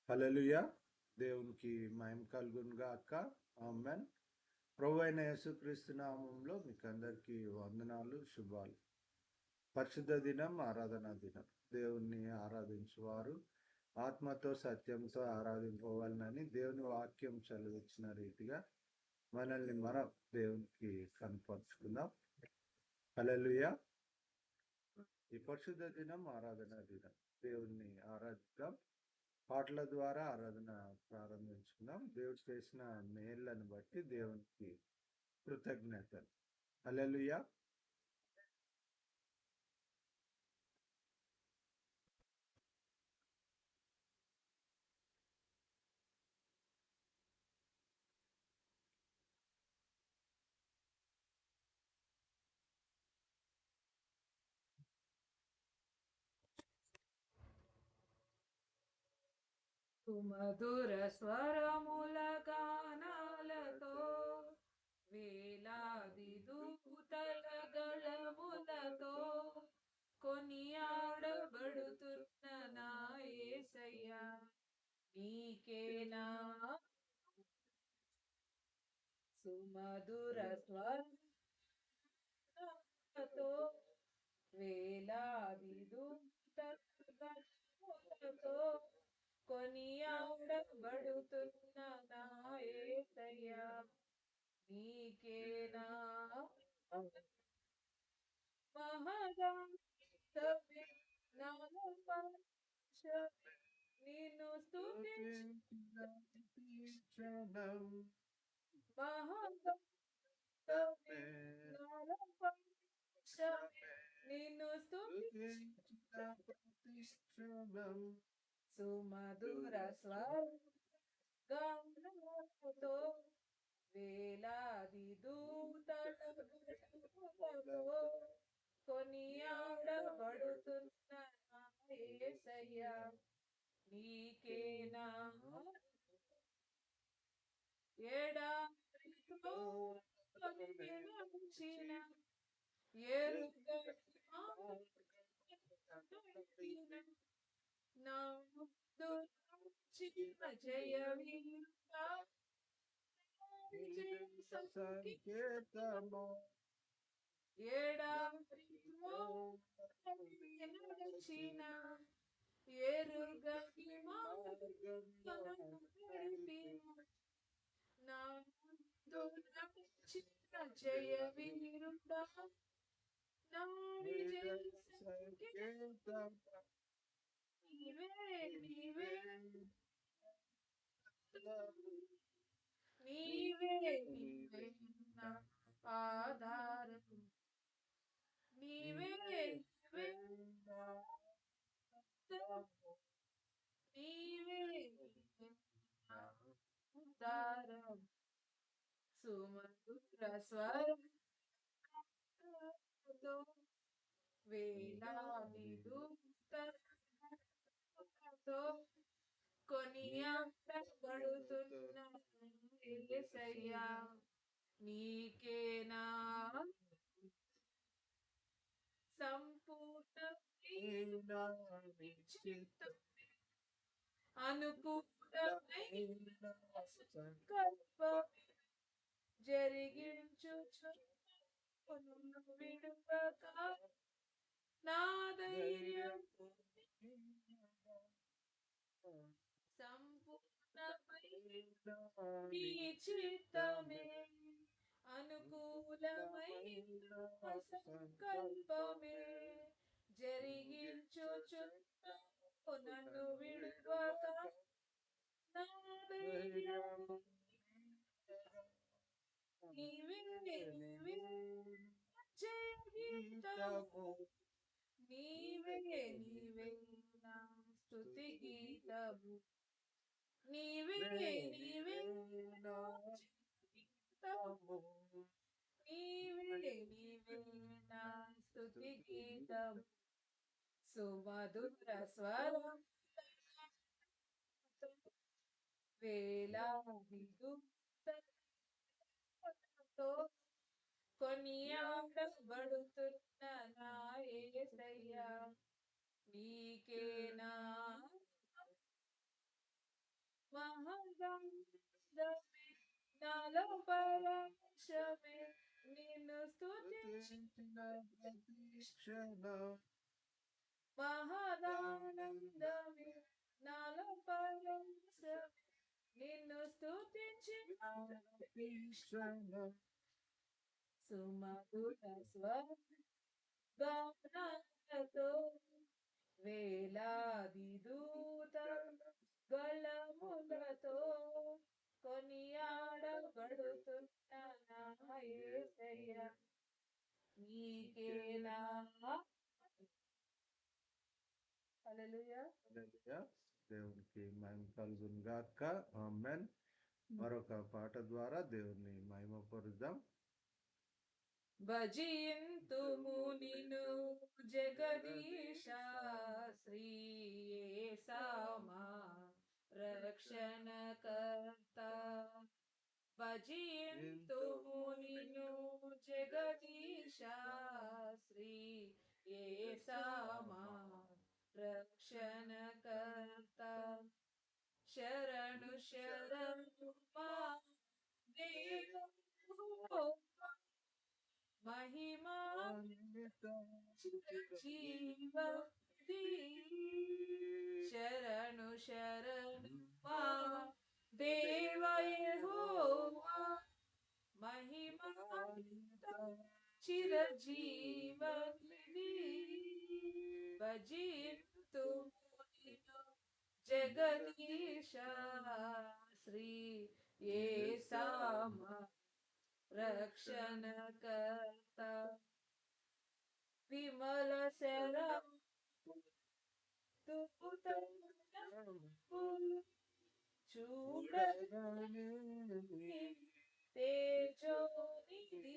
హల్లెలూయా. దేవునికి మహిమ కలుగును గాక. ఆమేన్. ప్రభు అయిన యేసుక్రీస్తు నామంలో మీకు అందరికీ వందనాలు, శుభాలు. పరిశుద్ధ దినం, ఆరాధనా దినం. దేవుణ్ణి ఆరాధించువారు ఆత్మతో సత్యంతో ఆరాధింపవాలని దేవుని వాక్యం చదివించిన రీతిగా మనల్ని మనం దేవునికి కనపరుచుకుందాం. హల్లెలూయా. ఈ పరిశుద్ధ దినం, ఆరాధనా దినం. దేవుణ్ణి ఆరాధిద్దాం. పాటల ద్వారా ఆరాధన ప్రారంభించుకుందాం. దేవుడు చేసిన మేళ్లను బట్టి దేవునికి కృతజ్ఞతలు. హల్లెలూయా. సుమధుర స్వరముల గానాలతో వేలాది దూతల గళములతో కొనియాడబడుతున్న నా యేసయ్యా నీకేనా సుమధుర స్వరములతో వేలాది దూతల గళములతో కొనియాడబడుతున్న నా యేసయ్యా నీకేనా మహదాతవే నామపక్షమే నిన్ను స్తుతించడం మహదాతవే నామపక్షమే నిన్ను ప్రతిక్షణం సుమధుర స్వరగానముతో వేలాది దూతలతో కొనియాడబడుతున్న నా యేసయ్యా నీకేనా ఎడారిలో కొనియాల్చిన ఎరుగైన నా ముందు చిన్న జయ వీరుడా సంకేతము ఎడారిలో నడిచిన ఎరుగని మార్గములను నడిపిన నా ముందు నడిచిన జయ వీరుడా నా విజయ సంకేతము నీవే నీవే నీవే నీవే నా ఆధారం నీవే నీవే నీవే నీవే నా ఆధారం సుమధుర స్వరంతో వేలాది దూతలతో కొనియాడబడుతున్న యేసయ్యా నీకేనా సంపూర్ణ అనుకూలమైన సంకల్పం జరిగించు విడువక నా ధైర్యం సంపూర్ణమైన నీ చిత్తమే అనుకూలమైన సంకల్పమే జరిగించు నన్ను విడువక నా ధైర్యం నీవే నీవే గీతము నీవే నీవే నా స్తుతి గీతము నీవే నీవే నా గీతము నీవే నీవే నా స్తుతి గీతము సుమధుర స్వరం వేలాది దూతలతో కొనియాడబడుతున్న నా యేసయ్యా నీకేనా మహదానందమే నాలో పరవశమే నిన్ను స్తుతించి స్తుతించిన ప్రతి క్షణం మహదానందమే నాలో పరవశమే నిన్ను స్తుతించిన ప్రతి క్షణం సుమధుర స్వగానాలతో వేలాది దూతల గళములతో కొనియాడబడుతున్న నా యేసయ్య నీకేనా హల్లెలూయా. హల్లెలూయా. దేవునికి మహిమ కలుగును గాక. ఆమేన్. మరొక పాట ద్వారా దేవుని మహిమపరుద్దాం. భజింతుము నిన్ను జగదీశ శ్రీ యేసమా రక్షణకర్త భజింతుము నిన్ను జగదీశ శ్రీ యేసమా రక్షణకర్త శరణు శరణు మా దేవా మహిమా జీవతి శరణు శరణు మా దేవ యెహోవా మహిమా చిరజీవతి భజింతుము నిన్ను జగదీశ శ్రీ యేసమా రక్షణకర్త విమల శరం చూడగానే తేజోనిధి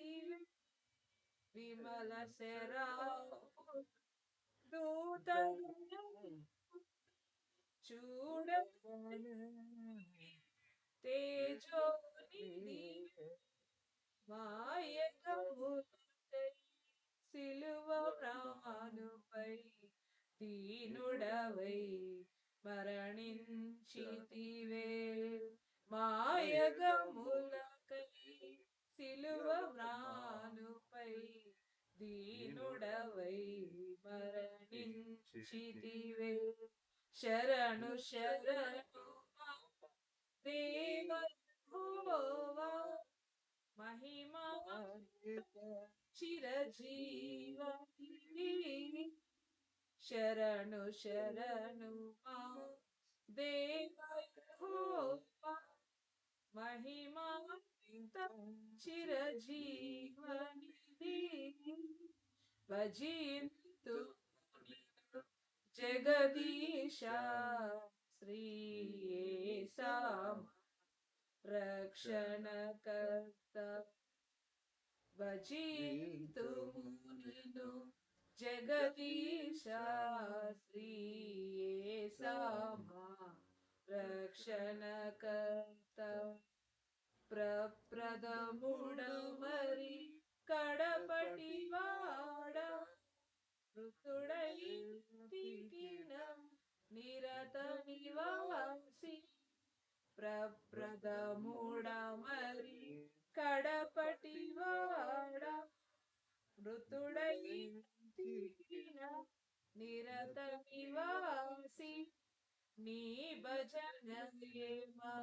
విమల శరా చూడగానే తేజోనిధి మాయకములై సిలువ ప్రాణుపై దీనుడవై మరణించితివే మాయగములకై సిలువ ప్రాణుపై దీనుడవై మరణించితివే శరణు శరణు దేవ యెహోవా మహిమా చిరజీవతి శరణు శరణు మా దేవ యెహోవా మహిమా చిరజీవనిధి భజింతు జగదీశ శ్రీ యేసమా రక్షణకర్త భజింతుము నిన్ను జగదీశ శ్రీ యేసమా రక్షణకర్త ప్రప్రథముడమరి కడపటి వాడ మృతుడై తికిన నిరత నివాసి ప్రప్రథముడమరి కడపటి వాడ మృతుడై తికిన నిరత నివాసి నీ భజనయేమా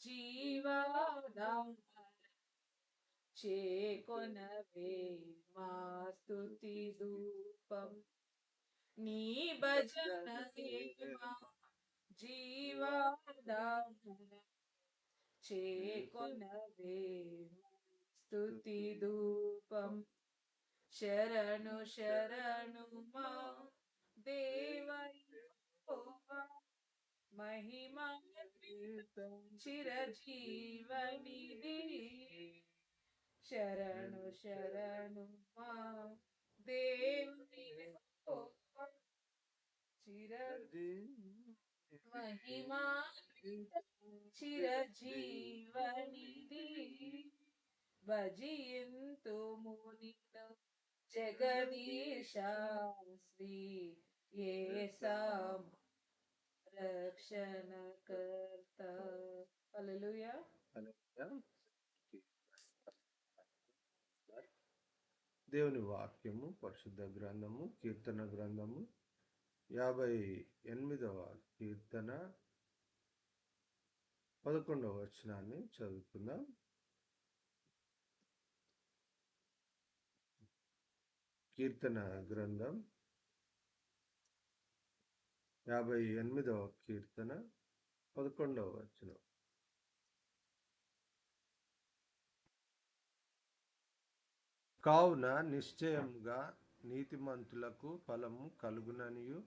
జీవాధార చేకొనవే మా స్తుతి ధూపం నీ భజనయేమా జీవాధార చేకొనవే స్తుతి ధూపం శరణు శరణు మా దేవ యెహోవా మహిమా చిరజీవనిధి శరణు శరణు మా దేవుని యెహోవా మహిమా చిరజీవనిధి భజింతుము నిన్ను జగదీశ శ్రీ యేసమా రక్షణకర్త. హల్లెలూయా. హల్లెలూయా. దేవుని వాక్యము పరిశుద్ధ గ్రంథము కీర్తన గ్రంథము 58వ కీర్తన 11వ వచనాన్ని చదువుకుందాం. కీర్తన గ్రంథం 58వ కీర్తన 11వ వచనం. కావున నిశ్చయముగా నీతిమంతులకు ఫలము కలుగుననియు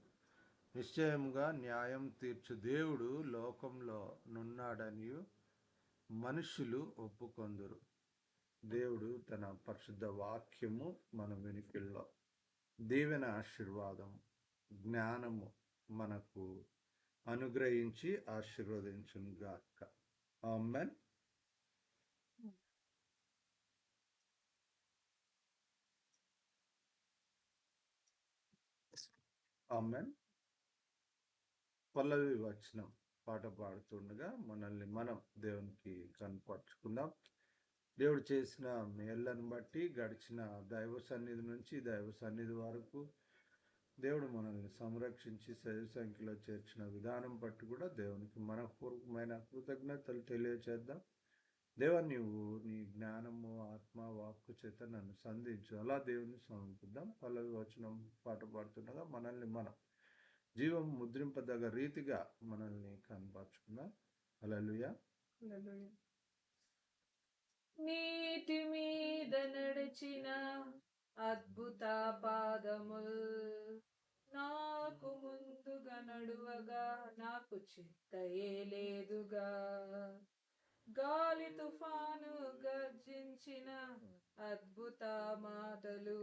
నిశ్చయముగా న్యాయం తీర్చు దేవుడు లోకంలో నున్నాడనియు మనుషులు ఒప్పుకొందురు. దేవుడు తన పరిశుద్ధ వాక్యము మన వెనుకల్లో దీవెన ఆశీర్వాదం జ్ఞానము మనకు అనుగ్రహించి ఆశీర్వదించును గాక. ఆమేన్. ఆమేన్. పల్లవి వచనం పాట పాడుతుండగా మనల్ని మనం దేవునికి కనపరుచుకుందాం. దేవుడు చేసిన మేళ్లను బట్టి గడిచిన దైవ సన్నిధి నుంచి దైవ సన్నిధి వరకు దేవుడు మనల్ని సంరక్షించి సరి సంఖ్యలో చేర్చిన విధానం బట్టి కూడా దేవునికి మనపూర్వకమైన కృతజ్ఞతలు తెలియచేద్దాం. దేవా, నీవు నీ జ్ఞానము ఆత్మ వాక్కు చేత నన్ను సంధించు. అలా దేవుని సమర్పిద్దాం. పల్లవి వచనం పాట పాడుతుండగా మనల్ని మనం జీవం ముద్రింపదగ రీతిగా మనల్ని కనపరుచుకుందాం. హల్లెలూయా. నీటి మీద నడిచిన అద్భుత పాదముల్ నాకు ముందుగా నడువగా నాకు చింతయే లేదుగా. గాలి తుఫాను గర్జించిన అద్భుత మాటలు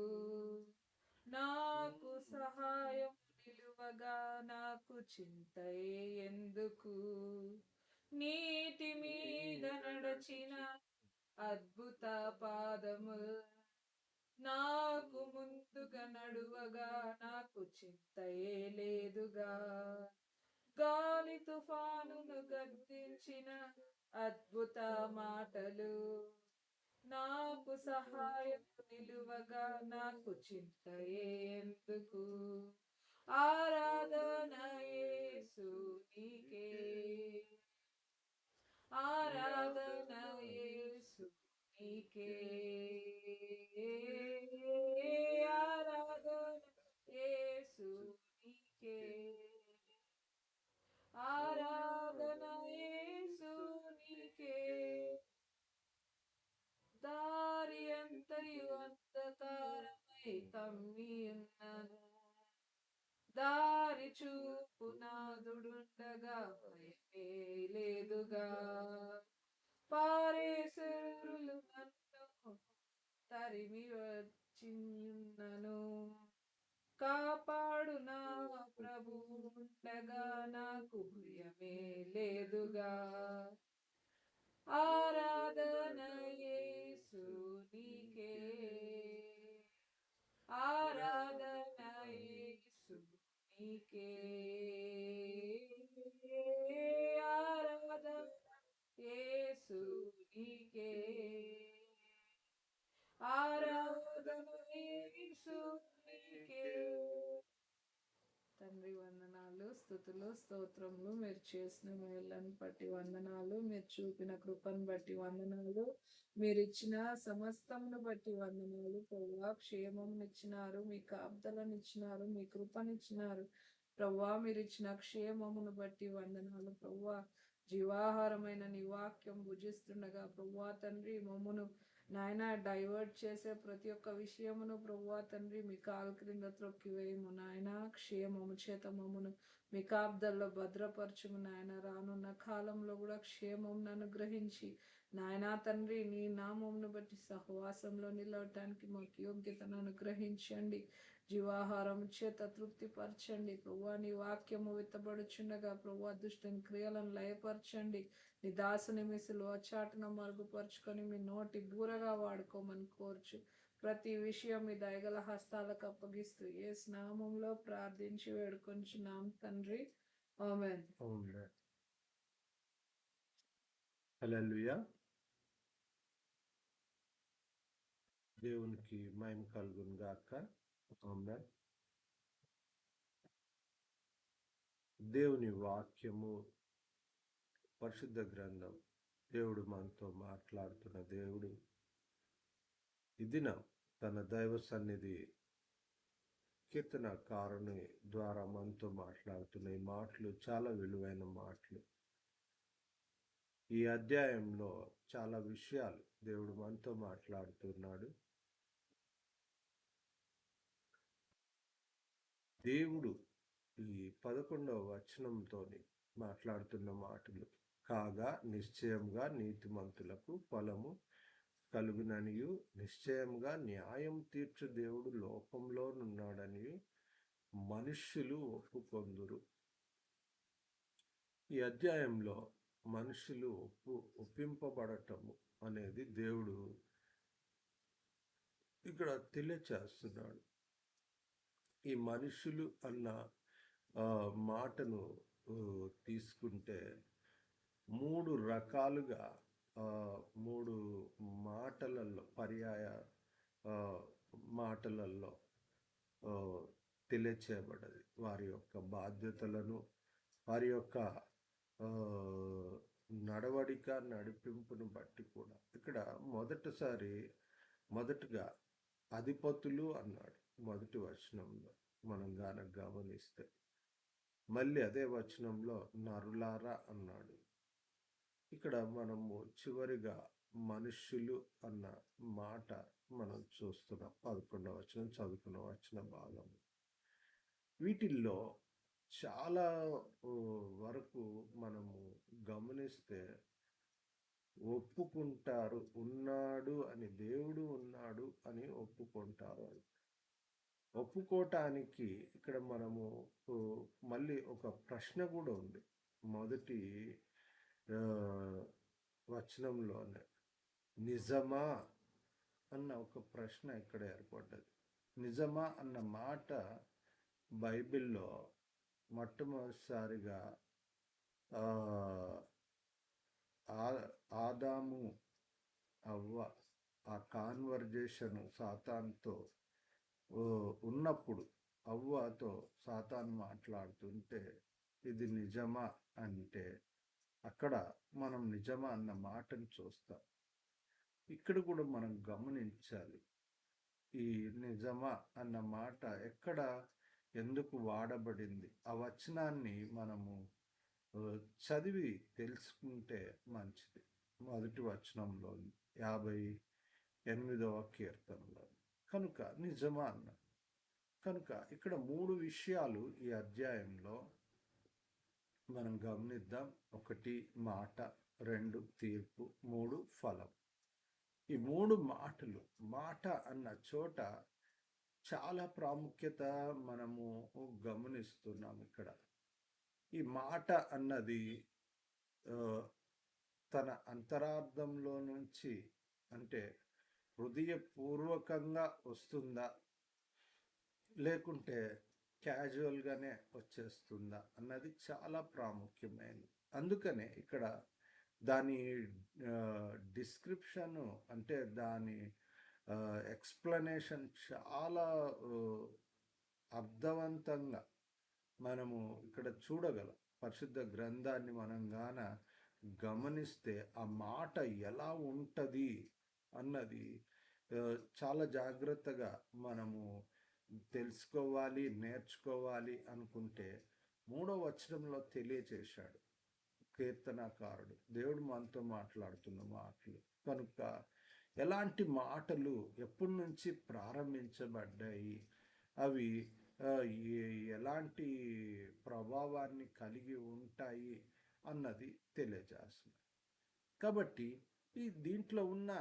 నాకు సహాయం నిలువగా నాకు చింతయే ఎందుకు. నీటి మీద నడచిన అద్భుత పాదముల్ నాకు ముందుగా నడువగా నాకు చింతయే లేదుగా. గాలి తుఫానును గద్దించిన అద్భుత మాటలు నాకు సహాయం నిలువగా నాకు చింతయే ఎందుకు. ఆరాధన యేసు నీకే, ఆరాధన యేసు నీకే, ఆరాధన యేసు నీకే, ఆరాధన యేసు నీకే. దారి అంతయు అంధకారమై కమ్మి ఉన్నను, దారి చూపు నాదుడుండగా భయమే లేదుగా. పారేసరులు నన్ను తరిమి వచ్చిన్నను, కాపాడు నా ప్రభు ఉండగా నాకు భయమే లేదుగా. ఆరాధన యేసు నీకే, ఆరాధన యేసు నీకే, ఆరాధన యేసు నీకే, ఆరాధన యేసు నీకే. తండ్రి వందనాలు, స్తుతులు, స్తోత్రములు. మీరు చేసిన మేళ్ళను బట్టి వందనాలు, మీరు చూపిన కృపను బట్టి వందనాలు, మీరు ఇచ్చిన సమస్తమును బట్టి వందనాలు. ప్రభువా, క్షేమమునిచ్చినారు, మీ కాపుదలనిచ్చినారు, మీ కృపనిచ్చినారు. ప్రభువా, మీరు ఇచ్చిన క్షేమమును బట్టి వందనాలు. ప్రభువా, జీవాహారమైన నీ వాక్యం భుజిస్తుండగా ప్రభువా తండ్రి మమ్మును నాయన డైవర్ట్ చేసే ప్రతి ఒక్క విషయమును ప్రభువా తండ్రి మీ కాలు క్రింద త్రొక్కివేయము నాయన. క్షేమము చేత మమ్మును మీ కాపుదల్లో భద్రపరచుము నాయన. రానున్న కాలంలో కూడా క్షేమం అనుగ్రహించి నాయనా తండ్రి నీ నామమును బట్టి సహవాసంలో నిలవటానికి మాకు యోగ్యతను అనుగ్రహించండి. జీవాహారం చేత తృప్తిపరచండి ప్రభువా. నీ వాక్యము విత్తబడుచుండగా ప్రభువా దుష్టుని క్రియలను లయపరచండి. నీ దాసుని మీ సిలువ చాటున మరుగుపరుచుకొని మీ నోటి బూరగా వాడుకోమని కోర్చు. ప్రతి విషయం మీ దయగల హస్తాలకు అప్పగిస్తూ యేసు నామములో ప్రార్థించి వేడుకొంచున్నాం తండ్రి, ఆమేన్. ఆమేన్. హల్లెలూయా. దేవునికి మహిమ కలుగును గాక. ఆమేన్. దేవుని వాక్యము, పరిశుద్ధ గ్రంథం, దేవుడు మనతో మాట్లాడుతున్న దేవుడు ఈ దినం తన దైవ సన్నిధి కీర్తనకారుని ద్వారా మనతో మాట్లాడుతున్న ఈ మాటలు చాలా విలువైన మాటలు. ఈ అధ్యాయంలో చాలా విషయాలు దేవుడు మనతో మాట్లాడుతున్నాడు. దేవుడు ఈ 11వ వచనంతో మాట్లాడుతున్న మాటలు, కాగా నిశ్చయంగా నీతిమంతులకు ఫలము కలుగుననియు, నిశ్చయంగా న్యాయం తీర్చు దేవుడు లోకంలోనున్నాడనియు మనుష్యులు ఒప్పుకొందురు. ఈ అధ్యాయంలో మనుషులు ఒప్పింపబడటము అనేది దేవుడు ఇక్కడ తెలియచేస్తున్నాడు. ఈ మనుషులు అన్న మాటను తీసుకుంటే 3 రకాలుగా 3 మాటలలో పర్యాయ మాటలలో తెలియచేయబడ్డది. వారి యొక్క బాధ్యతలను, వారి యొక్క నడవడిక నడిపింపును బట్టి కూడా. ఇక్కడ మొదటగా అధిపతులు అన్నాడు మొదటి వచనంలో మనం గమనిస్తే. మళ్ళీ అదే వచనంలో నరులారా అన్నాడు. ఇక్కడ మనము చివరిగా మనుష్యులు అన్న మాట మనం చూస్తున్నాం. 11వ వచనం చదువుకున్న వచన భాగం. వీటిల్లో చాలా వరకు మనము గమనిస్తే ఒప్పుకుంటారు, ఉన్నాడు అని, దేవుడు ఉన్నాడు అని ఒప్పుకుంటారు. ఒప్పుకోవటానికి ఇక్కడ మనము మళ్ళీ ఒక ప్రశ్న కూడా ఉంది. మొదటి వచనంలోనే నిజమా అన్న ఒక ప్రశ్న ఇక్కడ ఏర్పడ్డది. నిజమా అన్న మాట బైబిల్లో మొట్టమొదటిసారిగా ఆదాము అవ్వ ఆ కాన్వర్జేషన్ సాతాన్తో ఉన్నప్పుడు అవ్వతో సాతాను మాట్లాడుతుంటే ఇది నిజమా అంటే అక్కడ మనం నిజమా అన్న మాటను చూస్తాం. ఇక్కడ కూడా మనం గమనించాలి, ఈ నిజమా అన్న మాట ఎక్కడ ఎందుకు వాడబడింది. ఆ వచనాన్ని మనము చదివి తెలుసుకుంటే మంచిది. మొదటి వచనంలో 58వ కీర్తనలో కనుక నిజమా అన్న కనుక ఇక్కడ 3 విషయాలు ఈ అధ్యాయంలో మనం గమనిద్దాం. 1 మాట, 2 తీర్పు, 3 ఫలం. ఈ 3 మాటలు, మాట అన్న చోట చాలా ప్రాముఖ్యత మనము గమనిస్తున్నాం. ఇక్కడ ఈ మాట అన్నది తన అంతరార్థంలో నుంచి, అంటే హృదయపూర్వకంగా వస్తుందా లేకుంటే క్యాజువల్గానే వచ్చేస్తుందా అన్నది చాలా ప్రాముఖ్యమైనది. అందుకనే ఇక్కడ దాని డిస్క్రిప్షను, అంటే దాని ఎక్స్ప్లెనేషన్ చాలా అర్థవంతంగా మనము ఇక్కడ చూడగలం. పరిశుద్ధ గ్రంథాన్ని మనం గమనిస్తే ఆ మాట ఎలా ఉంటుంది అన్నది చాలా జాగ్రత్తగా మనము తెలుసుకోవాలి, నేర్చుకోవాలి అనుకుంటే 3వ వచనంలో తెలియచేశాడు కీర్తనకారుడు. దేవుడు మనతో మాట్లాడుతున్న మాటలు కనుక ఎలాంటి మాటలు ఎప్పటి నుంచి ప్రారంభించబడ్డాయి, అవి ఎలాంటి ప్రభావాన్ని కలిగి ఉంటాయి అన్నది తెలియజేస్తుంది. కాబట్టి దీంట్లో ఉన్న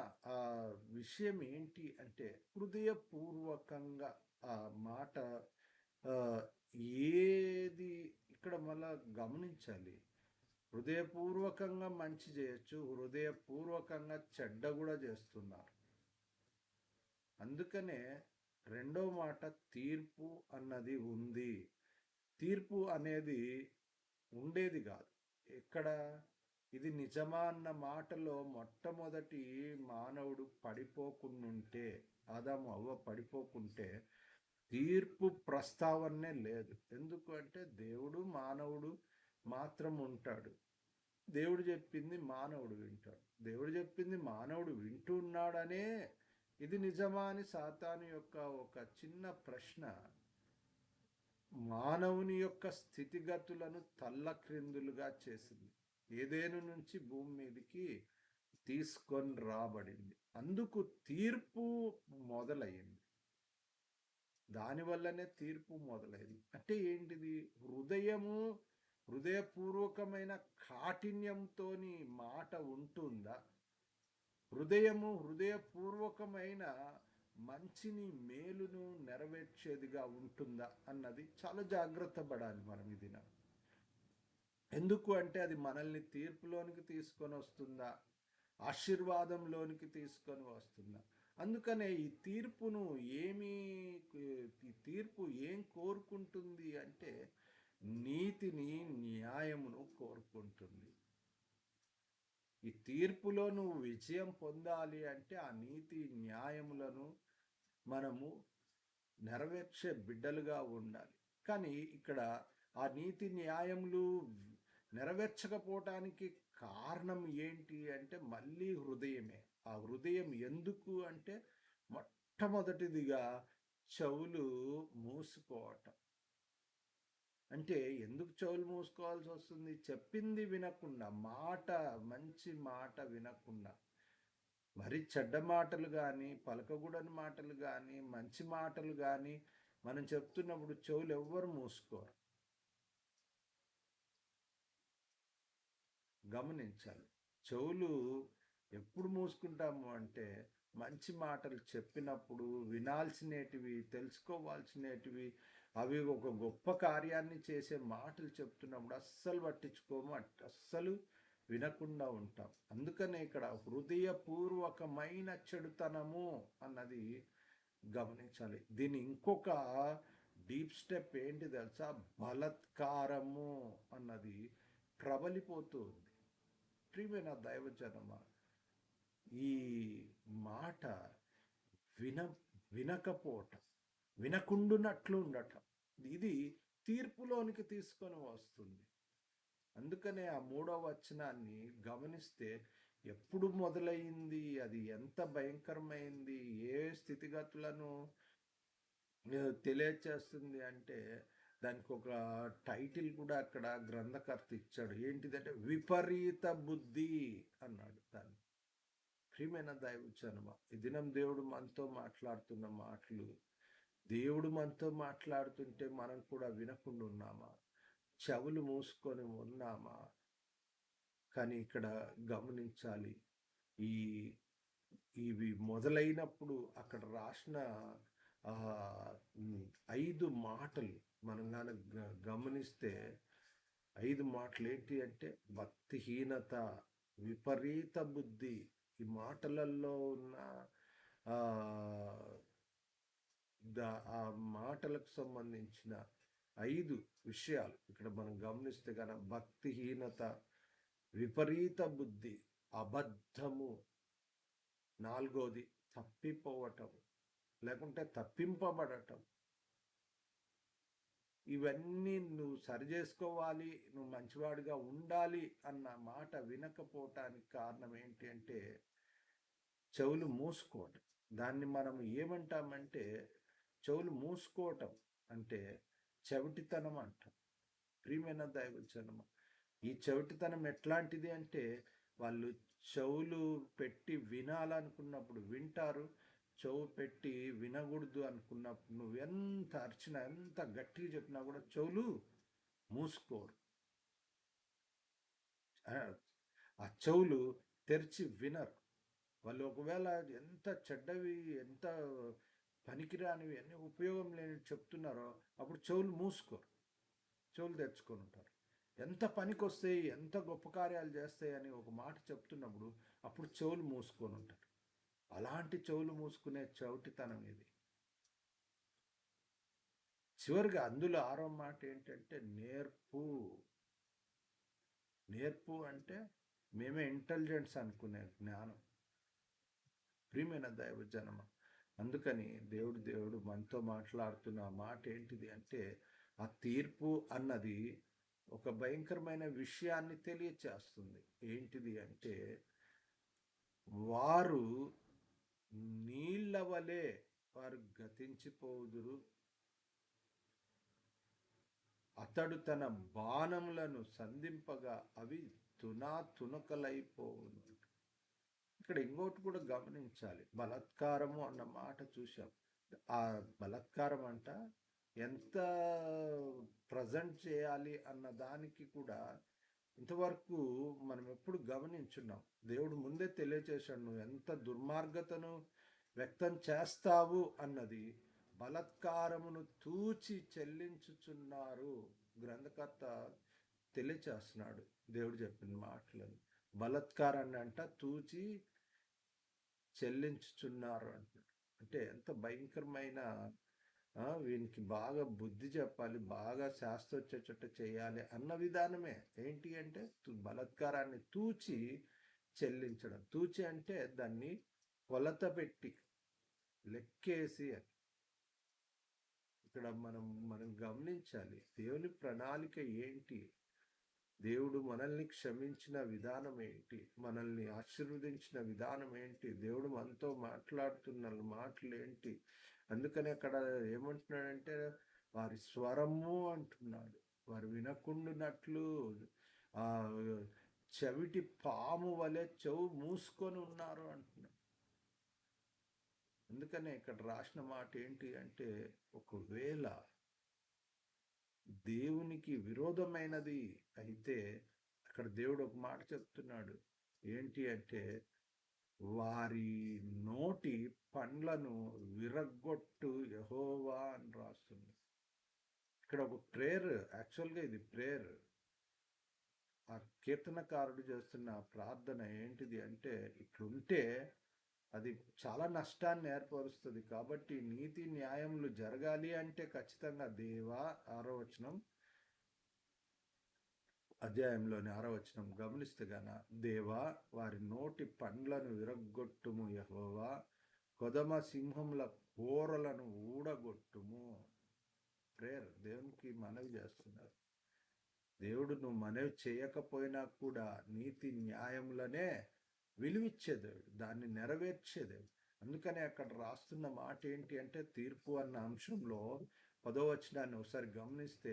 విషయం ఏంటి అంటే హృదయపూర్వకంగా ఆ మాట ఏది ఇక్కడ మళ్ళా గమనించాలి. హృదయపూర్వకంగా మంచి చేయొచ్చు, హృదయపూర్వకంగా చెడ్డ కూడా చేస్తున్నారు. అందుకనే 2వ మాట తీర్పు అన్నది ఉంది. తీర్పు అనేది ఉండేది కాదు. ఎక్కడ ఇది నిజమా అన్న మాటలో మొట్టమొదటి మానవుడు పడిపోకుండుంటే, ఆదాము అవ్వ పడిపోకుంటే తీర్పు ప్రస్తావనే లేదు. ఎందుకు అంటే దేవుడు మానవుడు మాత్రం ఉంటాడు. దేవుడు చెప్పింది మానవుడు వింటాడు. దేవుడు చెప్పింది మానవుడు వింటున్నాడనే ఇది నిజమా అని సాతాను యొక్క ఒక చిన్న ప్రశ్న మానవుని యొక్క స్థితిగతులను తల్లక్రిందులుగా చేసింది. ఏదేను నుంచి భూమి మీదకి తీసుకొని రాబడింది. అందుకు తీర్పు మొదలయ్యింది. దానివల్లనే తీర్పు మొదలైంది. అంటే ఏంటిది? హృదయపూర్వకమైన కాఠిన్యంతోని మాట ఉంటుందా? హృదయపూర్వకమైన మంచిని మేలును నెరవేర్చేదిగా ఉంటుందా అన్నది చాలా జాగ్రత్త పడాలి మనం ఇది. ఎందుకు అంటే అది మనల్ని తీర్పులోనికి తీసుకొని వస్తుందా, ఆశీర్వాదంలోనికి తీసుకొని వస్తుందా? అందుకనే ఈ తీర్పు ఏం కోరుకుంటుంది అంటే నీతిని, న్యాయమును కోరుకుంటుంది. ఈ తీర్పులో నువ్వు విజయం పొందాలి అంటే ఆ నీతి న్యాయములను మనము నెరవేర్చే బిడ్డలుగా ఉండాలి. కానీ ఇక్కడ ఆ నీతి న్యాయములు నెరవేర్చకపోవటానికి కారణం ఏంటి అంటే మళ్ళీ హృదయమే. ఆ హృదయం ఎందుకు అంటే మొట్టమొదటిదిగా చెవులు మూసుకోవటం. అంటే ఎందుకు చెవులు మూసుకోవాల్సి వస్తుంది? చెప్పింది వినకుండా, మంచి మాట వినకుండా, మరి చెడ్డ మాటలు కానీ, పలకగూడని మాటలు కానీ, మంచి మాటలు కానీ మనం చెప్తున్నప్పుడు చెవులు ఎవ్వరు మూసుకోరు. గమనించాలి. చెవులు ఎప్పుడు మూసుకుంటాము అంటే మంచి మాటలు చెప్పినప్పుడు, వినాల్సినేటివి, తెలుసుకోవాల్సినేటివి, అవి ఒక గొప్ప కార్యాన్ని చేసే మాటలు చెప్తున్నప్పుడు అస్సలు పట్టించుకోము, అస్సలు వినకుండా ఉంటాం. అందుకనే ఇక్కడ హృదయపూర్వకమైన చెడుతనము అన్నది గమనించాలి. దీని ఇంకొక డీప్ స్టెప్ ఏంటి తెలుసా? బలత్కారము అన్నది ప్రబలిపోతూ ఉంది. ప్రియమైన దైవజనమా, ఈ మాట వినకపోవటం, వినకుండునట్లు ఉండటం, ఇది తీర్పులోనికి తీసుకొని వస్తుంది. అందుకనే ఆ 3వ వచనాన్ని గమనిస్తే ఎప్పుడు మొదలైంది, అది ఎంత భయంకరమైంది, ఏ స్థితిగతులను తెలియచేస్తుంది అంటే దానికి ఒక టైటిల్ కూడా అక్కడ గ్రంథకర్త ఇచ్చాడు. ఏంటిదంటే విపరీత బుద్ధి అన్నాడు దాన్ని. ప్రియమైన దైవజనమా, ఈ దినం దేవుడు మనతో మాట్లాడుతున్న మాటలు, దేవుడు మనతో మాట్లాడుతుంటే మనం కూడా వినకుండా ఉన్నామా? చెవులు మూసుకొని ఉన్నామా? కానీ ఇక్కడ గమనించాలి, ఈ ఇవి మొదలైనప్పుడు అక్కడ రాసిన 5 మాటలు మనం గమనిస్తే 5 మాటలు ఏంటి అంటే భక్తిహీనత, విపరీత బుద్ధి. ఈ మాటలలో ఉన్న ఆ మాటలకు సంబంధించిన 5 విషయాలు ఇక్కడ మనం గమనిస్తే కనుక భక్తిహీనత, విపరీత బుద్ధి, అబద్ధము, 4వది తప్పిపోవటం లేకుంటే తప్పింపబడటం. ఇవన్నీ నువ్వు సరి చేసుకోవాలి, నువ్వు మంచివాడిగా ఉండాలి అన్న మాట వినకపోవటానికి కారణం ఏంటి అంటే చెవులు మూసుకోవటం. దాన్ని మనం ఏమంటామంటే చెవులు మూసుకోవటం అంటే చెవిటితనం అంటాం. ప్రియమైన దైవజనమ, ఈ చెవిటితనం ఎట్లాంటిది అంటే వాళ్ళు చెవులు పెట్టి వినాలనుకున్నప్పుడు వింటారు, చెవు పెట్టి వినకూడదు అనుకున్నప్పుడు నువ్వు ఎంత అరిచినా, ఎంత గట్టిగా చెప్పినా కూడా చెవులు మూసుకోరు. ఆ చెవులు తెరిచి వినరు. వాళ్ళు ఒకవేళ ఎంత చెడ్డవి, ఎంత పనికిరానివి, అన్ని ఉపయోగం లేని చెప్తున్నారో అప్పుడు చెవులు మూసుకోరు, చెవులు తెచ్చుకొని ఉంటారు. ఎంత పనికి వస్తాయి, ఎంత గొప్ప కార్యాలు చేస్తాయి అని ఒక మాట చెప్తున్నప్పుడు అప్పుడు చెవులు మూసుకొని ఉంటారు. అలాంటి చెవులు మూసుకునే చౌటితనం ఇది. చివరిగా అందులో 6వ మాట ఏంటంటే నేర్పు. నేర్పు అంటే మేమే ఇంటెలిజెన్స్ అనుకునే జ్ఞానం. ప్రియమైన దైవజనమ, అందుకని దేవుడు మనతో మాట్లాడుతున్న మాట ఏంటిది అంటే, ఆ తీర్పు అన్నది ఒక భయంకరమైన విషయాన్ని తెలియచేస్తుంది. ఏంటిది అంటే, వారు నీళ్ళ వలె వారు గతించిపోదురు, అతడు తన బాణములను సంధింపగా అవి తునకలైపోవును. ఇక్కడ ఇంకోటి కూడా గమనించాలి. బలాత్కారము అన్న మాట చూసాం. ఆ బలాత్కారం అంట ఎంత ప్రజెంట్ చేయాలి అన్న దానికి కూడా ఇంతవరకు మనం ఎప్పుడు గమనించున్నాం. దేవుడు ముందే తెలియచేశాడు, నువ్వు ఎంత దుర్మార్గతను వ్యక్తం చేస్తావు అన్నది. బలాత్కారమును తూచి చెల్లించుచున్నారు. గ్రంథకర్త తెలియచేస్తున్నాడు దేవుడు చెప్పిన మాటలను. బలాత్కారాన్ని అంట తూచి చెల్లించుచున్నారు అంటున్నాడు. అంటే ఎంత భయంకరమైన, వీనికి బాగా బుద్ధి చెప్పాలి, బాగా శాస్త్ర వచ్చేటట్టు చేయాలి అన్న విధానమే. ఏంటి అంటే బలాత్కారాన్ని తూచి చెల్లించడం. తూచి అంటే దాన్ని కొలత పెట్టి లెక్కేసి. ఇక్కడ మనం గమనించాలి దేవుని ప్రణాళిక ఏంటి, దేవుడు మనల్ని క్షమించిన విధానం ఏంటి, మనల్ని ఆశీర్వదించిన విధానం ఏంటి, దేవుడు మనతో మాట్లాడుతున్న మాటలు ఏంటి. అందుకని అక్కడ ఏమంటున్నాడంటే, వారి స్వరము అంటున్నాడు, వారు వినకుండునట్లు ఆ చెవిటి పాము వలె చెవు మూసుకొని ఉన్నారు అంటున్నాడు. అందుకనే ఇక్కడ రాసిన మాట ఏంటి అంటే, ఒకవేళ దేవునికి విరోధమైనది అయితే అక్కడ దేవుడు ఒక మాట చెప్తున్నాడు. ఏంటి అంటే, వారి నోటి పండ్లను విరగ్గొట్టు యెహోవా అని రాస్తుంది. ఇక్కడ ఒక ప్రేయర్, యాక్చువల్గా ఇది ప్రేయర్. ఆ కీర్తనకారుడు చేస్తున్న ప్రార్థన ఏంటిది అంటే, ఇట్లుంటే అది చాలా నష్టాన్ని ఏర్పరుస్తుంది. కాబట్టి నీతి న్యాయములు జరగాలి అంటే ఖచ్చితంగా దేవా, 6వ వచనం అధ్యాయంలోని 6వ వచనం గమనిస్తే గన, దేవా వారి నోటి పండ్లను విరగ్గొట్టుము యెహోవా, కొదమ సింహముల కూరలను ఊడగొట్టుము. ప్రేయర్ దేవునికి మనవి చేస్తున్నారు. దేవుడు నువ్వు మనవి చేయకపోయినా కూడా నీతి న్యాయములనే విలువిచ్చే దేవుడు, దాన్ని నెరవేర్చే దేవుడు. అందుకనే అక్కడ రాస్తున్న మాట ఏంటి అంటే, తీర్పు అన్న అంశంలో 10వ వచనాన్ని ఒకసారి గమనిస్తే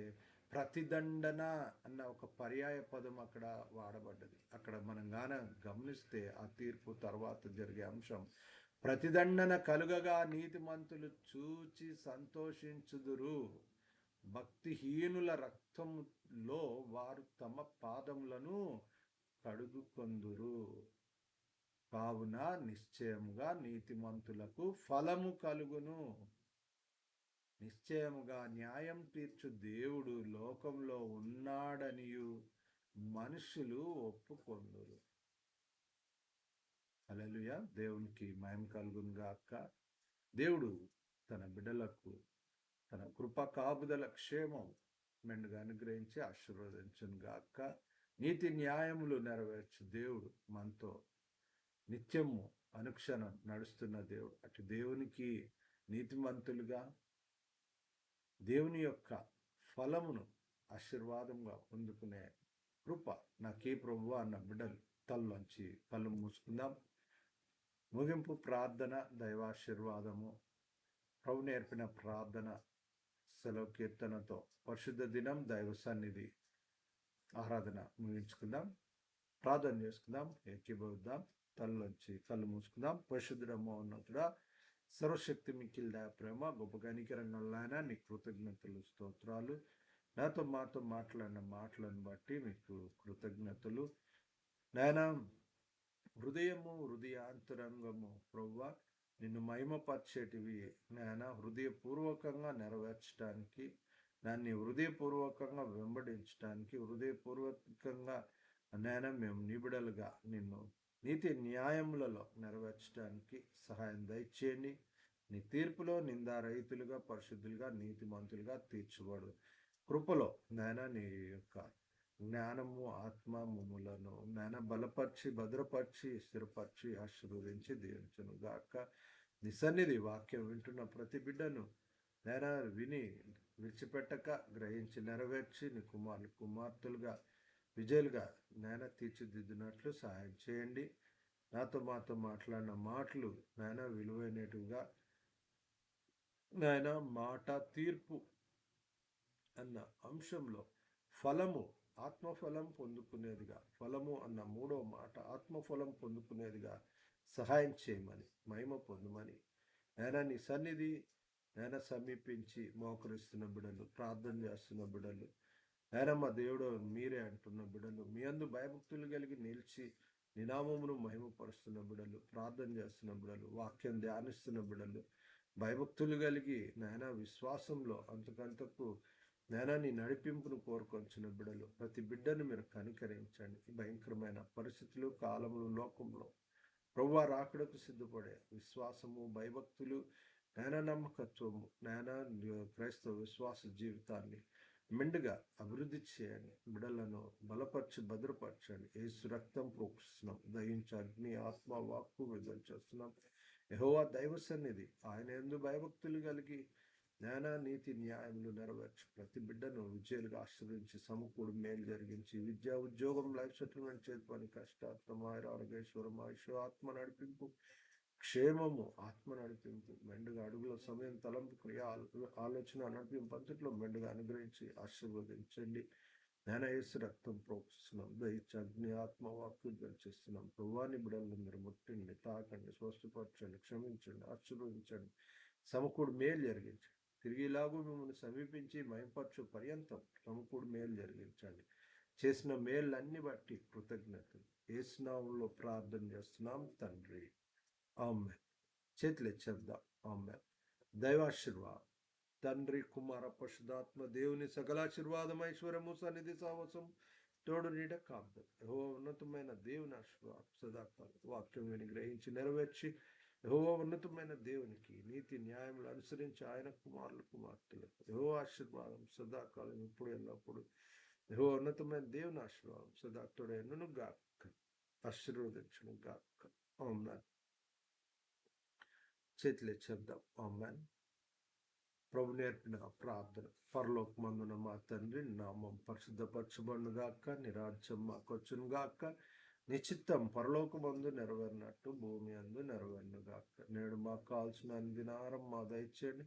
ప్రతిదండన అన్న ఒక పర్యాయ పదం అక్కడ వాడబడ్డది. అక్కడ మనం గాన గమనిస్తే ఆ తీర్పు తర్వాత జరిగే అంశం, ప్రతిదండన కలుగగా నీతిమంతులు చూచి సంతోషించుదురు, భక్తిహీనుల రక్తములో వారు తమ పాదములను కడుగుకొందురు, కావున నిశ్చయముగా నీతిమంతులకు ఫలము కలుగును. నిశ్చయముగా న్యాయం తీర్చు దేవుడు లోకంలో ఉన్నాడనియు మనుషులు ఒప్పుకొందురు. హల్లెలూయా, దేవునికి మహిమ కలుగును గాక. దేవుడు తన బిడ్డలకు తన కృప కాపుదల క్షేమం మెండుగా అనుగ్రహించి ఆశీర్వదించును గాక. నీతి న్యాయములు నెరవేర్చు దేవుడు మనతో నిత్యము అనుక్షణం నడుస్తున్న దేవుడు. అటు దేవునికి నీతిమంతులుగా దేవుని యొక్క ఫలమును ఆశీర్వాదంగా పొందుకునే కృప నాకే ప్రభువా అన్న బిడ్డలు తల్లోంచి కళ్ళు మూసుకుందాం. ముగింపు ప్రార్థన, దైవాశీర్వాదము, ప్రభు నేర్పిన ప్రార్థన, సెలవు కీర్తనతో పరిశుద్ధ దినం దైవ సన్నిధి ఆరాధన ముగించుకుందాం. ప్రార్థన చేసుకుందాం, ఏకీభవిద్దాం. తల్లోంచి కళ్ళు మూసుకుందాం. పరిశుద్ధుడ మౌన్నతుడా, సర్వశక్తి మిక్కిల్ దయ ప్రేమ గొప్ప కనికరంగా నీ కృతజ్ఞతలు స్తోత్రాలు. మాతో మాట్లాడిన మాటలను బట్టి మీకు కృతజ్ఞతలు నాయనా. హృదయాంతరంగము ప్రభువా నిన్ను మహిమపరిచేటివి నాయన, హృదయపూర్వకంగా నెరవేర్చడానికి, దాన్ని హృదయపూర్వకంగా వెంబడించడానికి, హృదయపూర్వకంగా నాయన మేము నిబిడలుగా నిన్ను నీతి న్యాయములలో నెరవేర్చడానికి సహాయం దయచేయండి. నీ తీర్పులో నిందారహితులుగా, పరిశుద్ధులుగా, నీతిమంతులుగా తీర్చబడు కృపలో నాయన నీ యొక్క జ్ఞానము ఆత్మ మమ్ములను నాయన బలపరిచి భద్రపరిచి స్థిరపరిచి ఆశీర్వదించి దీవించును గాక. నీ సన్నిధి వాక్యం వింటున్న ప్రతి బిడ్డను నేనా విని విడిచిపెట్టక గ్రహించి నెరవేర్చి నీ కుమార్తెలుగా విజయులుగా నాయన తీర్చిదిద్దినట్లు సహాయం చేయండి. మాతో మాట్లాడిన మాటలు నాయన విలువైనటుగా నాయన మాట తీర్పు అన్న అంశంలో ఫలము ఆత్మఫలం పొందుకునేదిగా, ఫలము అన్న మూడో మాట ఆత్మఫలం పొందుకునేదిగా సహాయం చేయమని మహిమ పొందమని నాయన నీ సన్నిధి నాయన సమీపించి మోకరిస్తున్న బిడ్డలు, ప్రార్థన చేస్తున్న బిడ్డలు, నాయన మా దేవుడు మీరే అంటున్న బిడ్డలు, మీ అందు భయభక్తులు కలిగి నిలిచి నినామమును మహిమపరుస్తున్న బిడ్డలు, ప్రార్థన చేస్తున్న బిడ్డలు, వాక్యం ధ్యానిస్తున్న బిడ్డలు, భయభక్తులు కలిగి నాయన విశ్వాసంలో అంతకంతకు నాయనా నీ నడిపింపును కోరుకొంచిన బిడ్డలు ప్రతి బిడ్డను మీరు కనికరించండి. ఈ భయంకరమైన పరిస్థితులు కాలములు లోకంలో ప్రభువా రాకడకు సిద్ధపడే విశ్వాసము భయభక్తులు నాయన నమ్మకత్వము నాయన క్రైస్తవ విశ్వాస జీవితాన్ని మెండుగా అభివృద్ధి చేయండి. బిడ్డలను బలపరిచి భద్రపరచండి. యేసు రక్తం ప్రోక్షిస్తున్నాం. దయించి అగ్ని ఆత్మ వాక్కు విడుదల చేస్తున్నాం. యెహోవా దైవ సన్నిధి ఆయన యందు భయభక్తులు కలిగి జ్ఞాన నీతి న్యాయములు నెరవేర్చు ప్రతి బిడ్డను విజయాలుగా ఆశ్రయించి సమకూడు మేలు జరిగించి విద్యా ఉద్యోగం లైఫ్ సెటిల్మెంట్ చేతి పని కష్టాత్మమైన ఆరోగ్యేశ్వరం ఆయుష్ ఆత్మ నడిపింపు క్షేమము ఆత్మ నడిపింపు మెండుగా అడుగుల సమయం తలంపు క్రియ ఆలోచన నడిపింపు అంతట్లో మెండుగా అనుగ్రహించి ఆశీర్వదించండి. జ్ఞానయేసు రక్తం ప్రోక్షిస్తున్నాం. దయచి అగ్ని ఆత్మ వాక్కు చేస్తున్నాం. ప్రభువాని బిడ్డలను మీరు ముట్టండి, తాకండి, స్వస్థపరచండి, క్షమించండి, ఆశీర్వదించండి, సమకూడు మేలు జరిగించండి. తిరిగి ఇలాగూ మిమ్మల్ని సమీపించి మయంపరచు పర్యంతం సమకూడు మేలు జరిగించండి. చేసిన మేళ్ళన్ని బట్టి కృతజ్ఞతలు యేసు నామములో ప్రార్థన చేస్తున్నాం తండ్రి, ఆమేన్. చేతులు ఎత్తేద్దాం. ఆమేన్. దైవాశీర్వాదం తండ్రి కుమార పరిశుద్ధాత్మ దేవుని సకలాశీర్వాదం ఐశ్వర్యము సన్నిధి సావసం తోడు నీడ కాపుదల యెహోవా ఉన్నతమైన దేవుని ఆశీర్వాదం సదాకాలం వాక్యం విని గ్రహించి నెరవేర్చి యెహోవా ఉన్నతమైన దేవునికి నీతి న్యాయములు అనుసరించి ఆయన కుమారులు కుమార్తెలకు యెహోవా ఆశీర్వాదం సదాకాలం ఇప్పుడు ఎల్లప్పుడు యెహోవా ఉన్నతమైన దేవుని ఆశీర్వాదం సదాతోడైనను గాక, ఆశీర్వదించును గాక. ఆమేన్. చేతులు చెప్దాం. ఆమేన్. ప్రభు నేర్పిన ప్రార్థన. పరలోకమందున మా తండ్రి నామం పరిశుద్ధపరచబడును గాక, నీ రాజ్యం మాకొచ్చును గాక, నీ చిత్తం పరలోకమందు నెరవేరినట్టు భూమి అందు నెరవేరును గాక. నేడు మాకు కావాల్సిన దినారం మా దయచేయండి.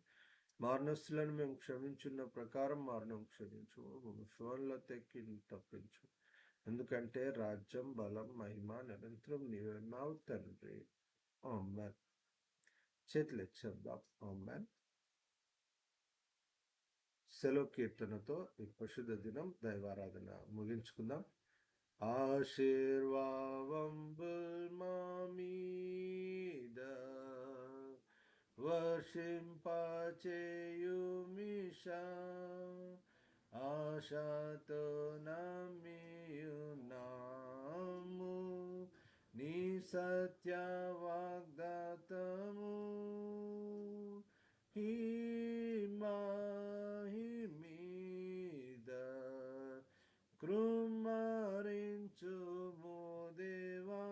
మారణస్తులను మేము క్షమించున్న ప్రకారం మారణం క్షమించు, శోధనలో తెక్కి తప్పించు. ఎందుకంటే రాజ్యం బలం మహిమ నిరంతరం నీవెన్నావు తండ్రి. ఆమేన్. చేతులు ఎత్తేద్దాం. ఆమేన్. సెలవు కీర్తనతో ఈ పరిశుద్ధ దినం దైవారాధన ముగించుకుందాం. ఆశీర్వాదంబుల్ మా మీద వర్షింపచేయుమిషా, ఆశతో నమ్మియున్నాము నీ సత్య వాగ్దాతము. మీద కృమ్మరించుము దేవా,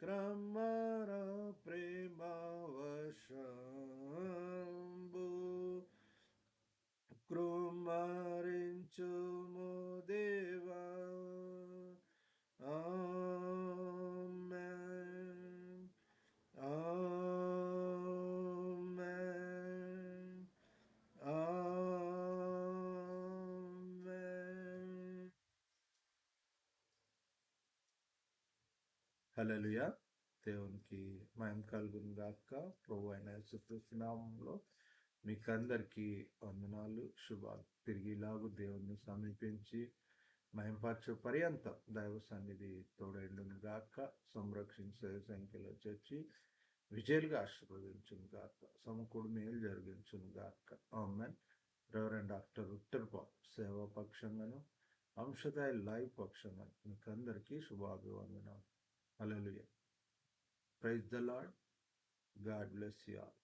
క్రమర ప్రేమ వశంబు కృమ్మరించుము దేవా. ఆమేన్. ఆమేన్. ఆమేన్. హల్లెలూయా. దేవునికి మహిమ కలుగును గాక. ప్రభు అయిన యేసుక్రీస్తు నామములో మీకందరికీ వందనాలు, శుభాలు. తిరిగి ఇలాగూ దేవుణ్ణి సమీపించి మహింపరచు పర్యంతం దైవ సన్నిధి తోడైండును గాక, సంరక్షించే సంఖ్యలో చేర్చి విజయులుగా ఆశీర్వదించును గాక, సమకూడు మేలు జరిగించును గాక. Amen. Reverend doctor Victor Paul సేవా పక్షంగాను అంశదాయ లైవ్ పక్షంగా మీకందరికీ శుభాభివందనాలు. Hallelujah. Praise the Lord. God bless you all.